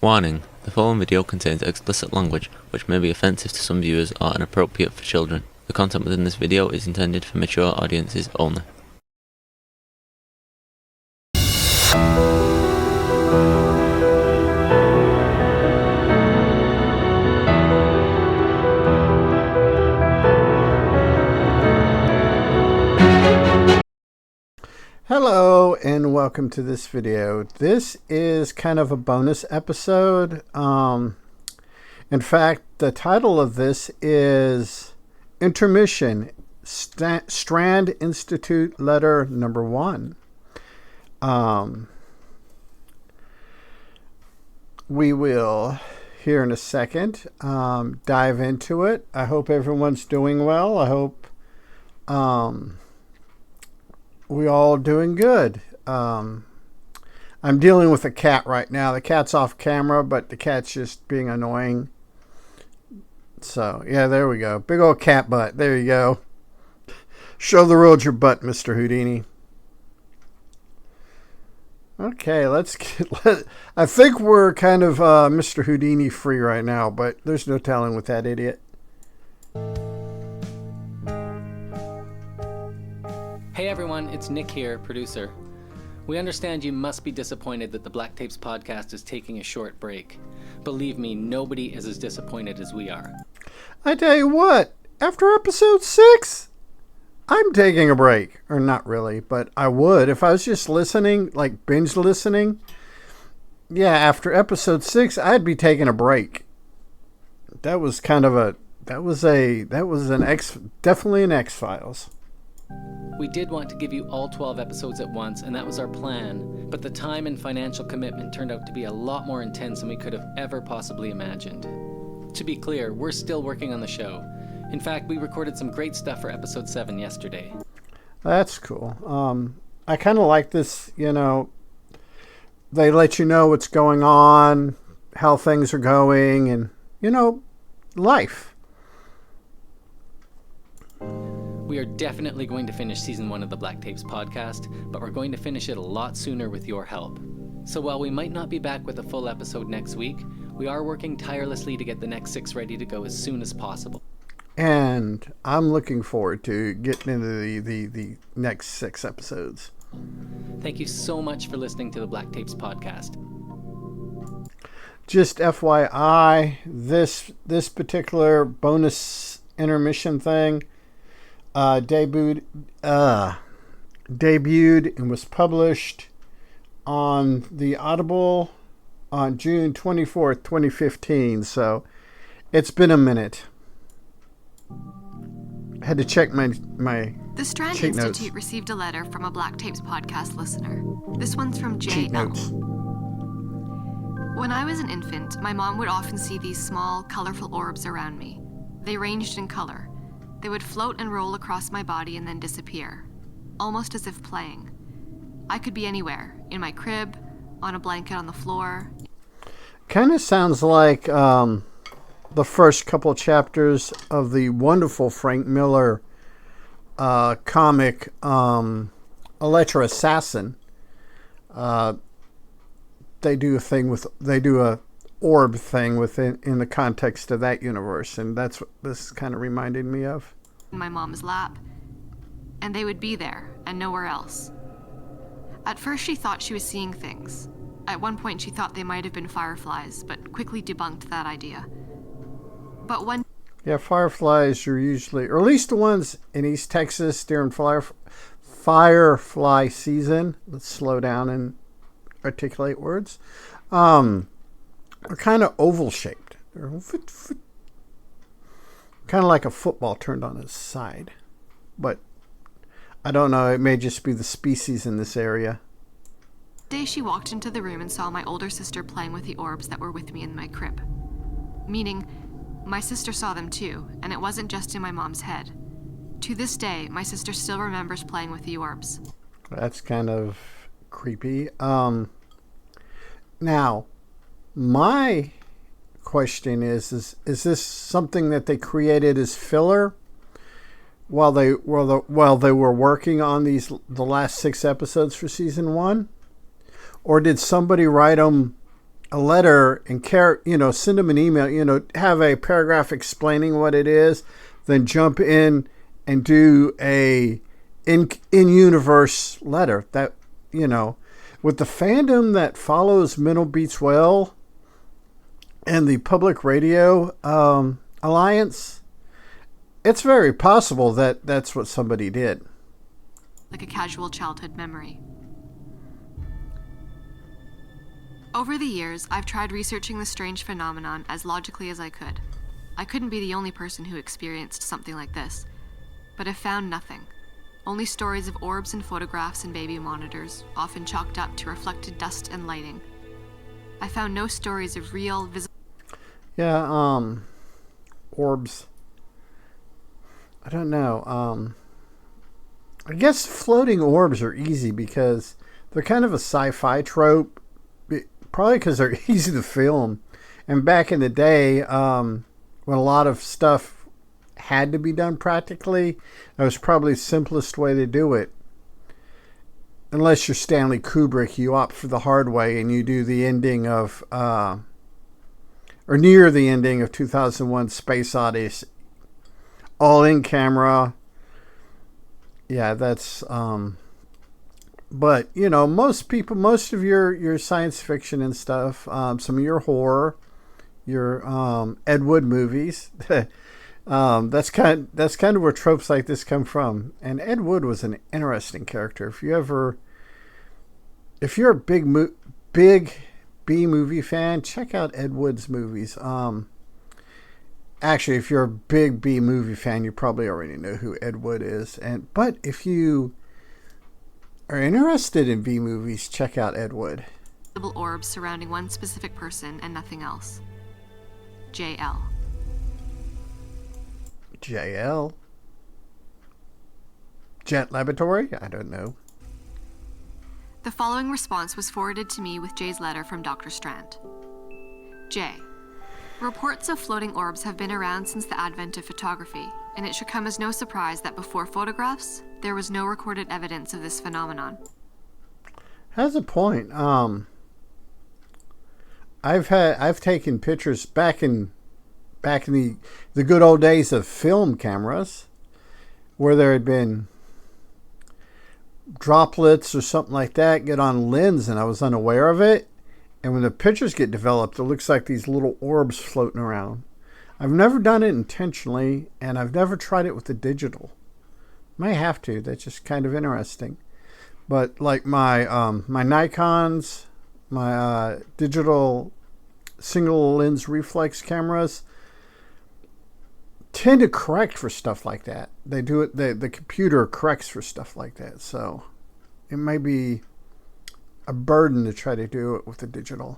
Warning: the following video contains explicit language which may be offensive to some viewers or inappropriate for children. The content within this video is intended for mature audiences only. Hello and welcome to this video. This is kind of a bonus episode. In fact, the title of this is Intermission, Strand Institute Letter Number 1. We will, here in a second, dive into it. I hope everyone's doing well. I hope we all doing good. I'm dealing with a cat right now. The cat's off camera, but the cat's just being annoying. So, yeah, there we go. Big old cat butt. There you go. Show the world your butt, Mr. Houdini. Okay, I think we're kind of Mr. Houdini free right now, but there's no telling with that idiot. Hey everyone, it's Nick here, producer. We understand you must be disappointed that the Black Tapes podcast is taking a short break. Believe me, nobody is as disappointed as we are. I tell you what, after episode 6, I'm taking a break. Or not really, but I would. If I was just listening, like binge listening, yeah, after episode 6, I'd be taking a break. That was kind of definitely an X-Files. We did want to give you all 12 episodes at once, and that was our plan, but the time and financial commitment turned out to be a lot more intense than we could have ever possibly imagined. To be clear, we're still working on the show. In fact, we recorded some great stuff for episode 7 yesterday. That's cool. I kind of like this, they let you know what's going on, how things are going, and, life. We are definitely going to finish season 1 of the Black Tapes podcast, but we're going to finish it a lot sooner with your help. So while we might not be back with a full episode next week, we are working tirelessly to get the next 6 ready to go as soon as possible. And I'm looking forward to getting into the next 6 episodes. Thank you so much for listening to the Black Tapes podcast. Just FYI, this particular bonus intermission thing debuted and was published on the Audible on June 24th, 2015. So it's been a minute. I had to check my The Strand cheat Institute notes. received a letter from a Black Tapes podcast listener. This one's from Cheat J.L. notes. When I was an infant, my mom would often see these small, colorful orbs around me. They ranged in color. They would float and roll across my body and then disappear, almost as if playing. I could be anywhere, in my crib, on a blanket on the floor. Kind of sounds like the first couple chapters of the wonderful Frank Miller comic, Electra Assassin. They do a orb thing in the context of that universe, and that's what this kind of reminded me of. In my mom's lap, and they would be there and nowhere else. At first she thought she was seeing things. At one point she thought they might have been fireflies, but quickly debunked that idea. But when Yeah, fireflies are usually, or at least the ones in East Texas during firefly season. Let's slow down and articulate words. Are kind of oval shaped. They're kind of like a football turned on its side. But I don't know, it may just be the species in this area. day she walked into the room and saw my older sister playing with the orbs that were with me in my crib. Meaning, my sister saw them too, and it wasn't just in my mom's head. To this day, my sister still remembers playing with the orbs. That's kind of creepy. Now, my question is this something that they created as filler while they were working on the last 6 episodes for season 1, or did somebody write them a letter and send them an email, have a paragraph explaining what it is, then jump in and do a in-universe letter. That, with the fandom that follows Minnow Beats Well and the Public Radio Alliance, it's very possible that that's what somebody did. Like a casual childhood memory. Over the years, I've tried researching the strange phenomenon as logically as I could. I couldn't be the only person who experienced something like this, but I've found nothing. Only stories of orbs and photographs and baby monitors, often chalked up to reflected dust and lighting. I found no stories of real, visible... Yeah, orbs. I don't know. I guess floating orbs are easy because they're kind of a sci-fi trope. Probably because they're easy to film. And back in the day, when a lot of stuff had to be done practically, that was probably the simplest way to do it. Unless you're Stanley Kubrick, you opt for the hard way and you do the ending of, or near the ending of 2001 Space Odyssey. All in camera. Yeah, that's, but, most of your science fiction and stuff, some of your horror, your Ed Wood movies, that's kind of where tropes like this come from. And Ed Wood was an interesting character. If you're a big B movie fan, check out Ed Wood's movies. Actually, if you're a big B movie fan, you probably already know who Ed Wood is. But if you are interested in B movies, check out Ed Wood. Orbs surrounding one specific person and nothing else. JL. JL? Jet Laboratory? I don't know. The following response was forwarded to me with Jay's letter from Dr. Strand. Jay. Reports of floating orbs have been around since the advent of photography, and it should come as no surprise that before photographs, there was no recorded evidence of this phenomenon. Has a point. I've taken pictures back in the good old days of film cameras, where there had been droplets or something like that get on lens, and I was unaware of it. And when the pictures get developed, it looks like these little orbs floating around. I've never done it intentionally, and I've never tried it with the digital. May have to. That's just kind of interesting. But like my Nikons, my digital single lens reflex cameras tend to correct for stuff like that. They do it. The computer corrects for stuff like that. So it may be a burden to try to do it with the digital.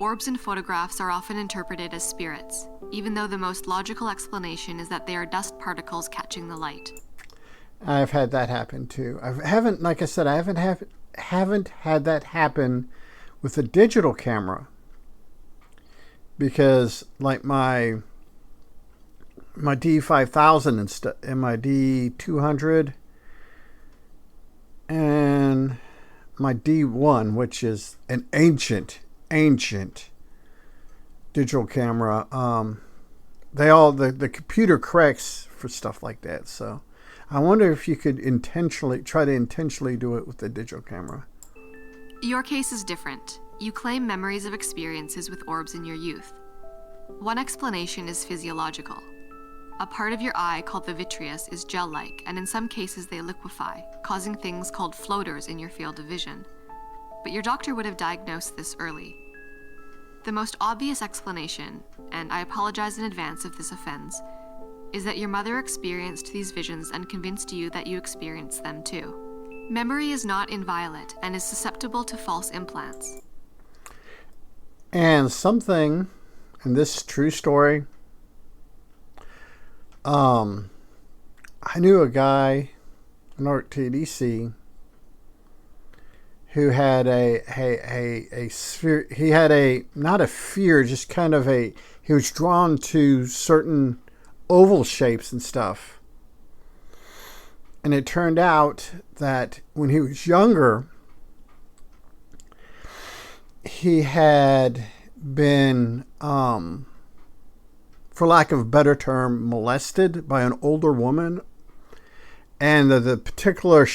Orbs in photographs are often interpreted as spirits, even though the most logical explanation is that they are dust particles catching the light. I've had that happen too. I haven't had that happen with a digital camera, because like my D5000 and my D200 and my D1, which is an ancient digital camera, the computer corrects for stuff like that. So I wonder if you could try to intentionally do it with the digital camera. Your case is different. You claim memories of experiences with orbs in your youth. One explanation is physiological. A part of your eye called the vitreous is gel-like, and in some cases they liquefy, causing things called floaters in your field of vision. But your doctor would have diagnosed this early. The most obvious explanation, and I apologize in advance if this offends, is that your mother experienced these visions and convinced you that you experienced them too. Memory is not inviolate and is susceptible to false implants. And something, and this is true story, I knew a guy in RTDC who had a sphere. He had not a fear, just kind of he was drawn to certain oval shapes and stuff. And it turned out that when he was younger, he had been, for lack of a better term, molested by an older woman, and the particular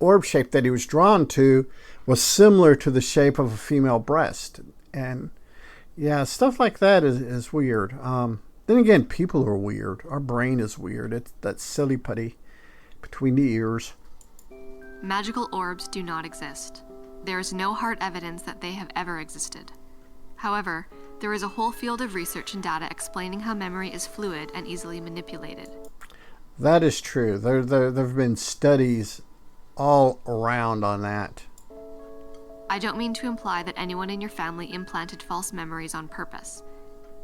orb shape that he was drawn to was similar to the shape of a female breast. And yeah, stuff like that is weird. Then again, people are weird. Our brain is weird. It's that silly putty between the ears. Magical orbs do not exist. There is no hard evidence that they have ever existed. However, there is a whole field of research and data explaining how memory is fluid and easily manipulated. That is true. There have been studies all around on that. I don't mean to imply that anyone in your family implanted false memories on purpose.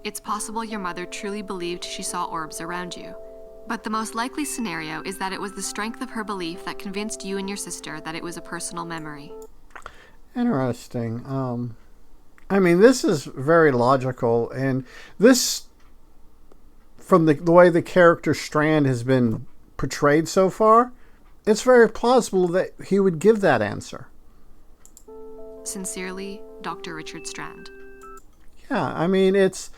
It's possible your mother truly believed she saw orbs around you. But the most likely scenario is that it was the strength of her belief that convinced you and your sister that it was a personal memory. Interesting. I mean, this is very logical, and this, from the way the character Strand has been portrayed so far, it's very plausible that he would give that answer. Sincerely, Dr. Richard Strand. Yeah, I mean, it's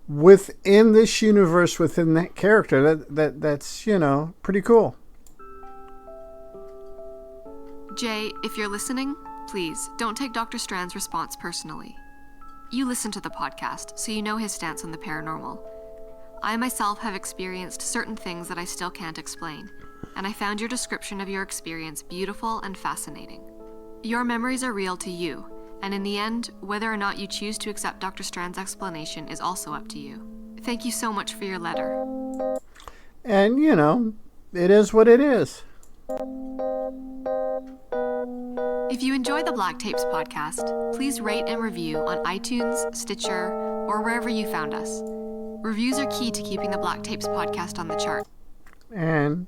within this universe, within that character, that's, pretty cool. Jay, if you're listening, please don't take Dr. Strand's response personally. You listen to the podcast, so you know his stance on the paranormal. I myself have experienced certain things that I still can't explain, and I found your description of your experience beautiful and fascinating. Your memories are real to you, and in the end, whether or not you choose to accept Dr. Strand's explanation is also up to you. Thank you so much for your letter. And, it is what it is. If you enjoy the Black Tapes podcast, please rate and review on iTunes, Stitcher, or wherever you found us. Reviews are key to keeping the Black Tapes podcast on the chart. And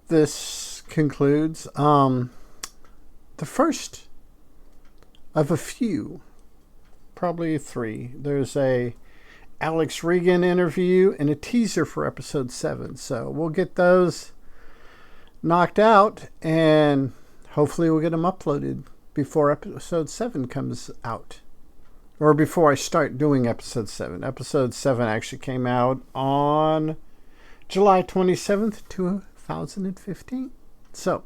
this concludes the first of a few, probably 3. There's a Alex Regan interview and a teaser for episode 7. So we'll get those knocked out, and hopefully we'll get them uploaded before episode 7 comes out. Or before I start doing episode 7. Episode 7 actually came out on July 27th, 2015. So,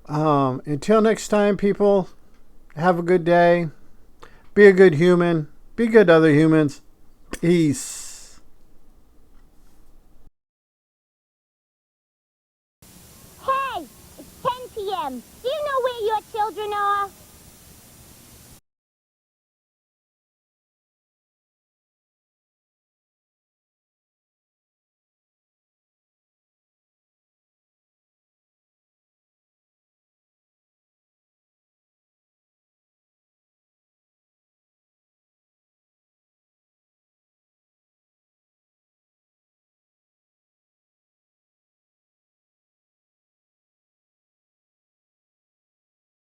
until next time, people, have a good day. Be a good human. Be good to other humans. Peace. Hey, it's 10 p.m. Do you know where your children are?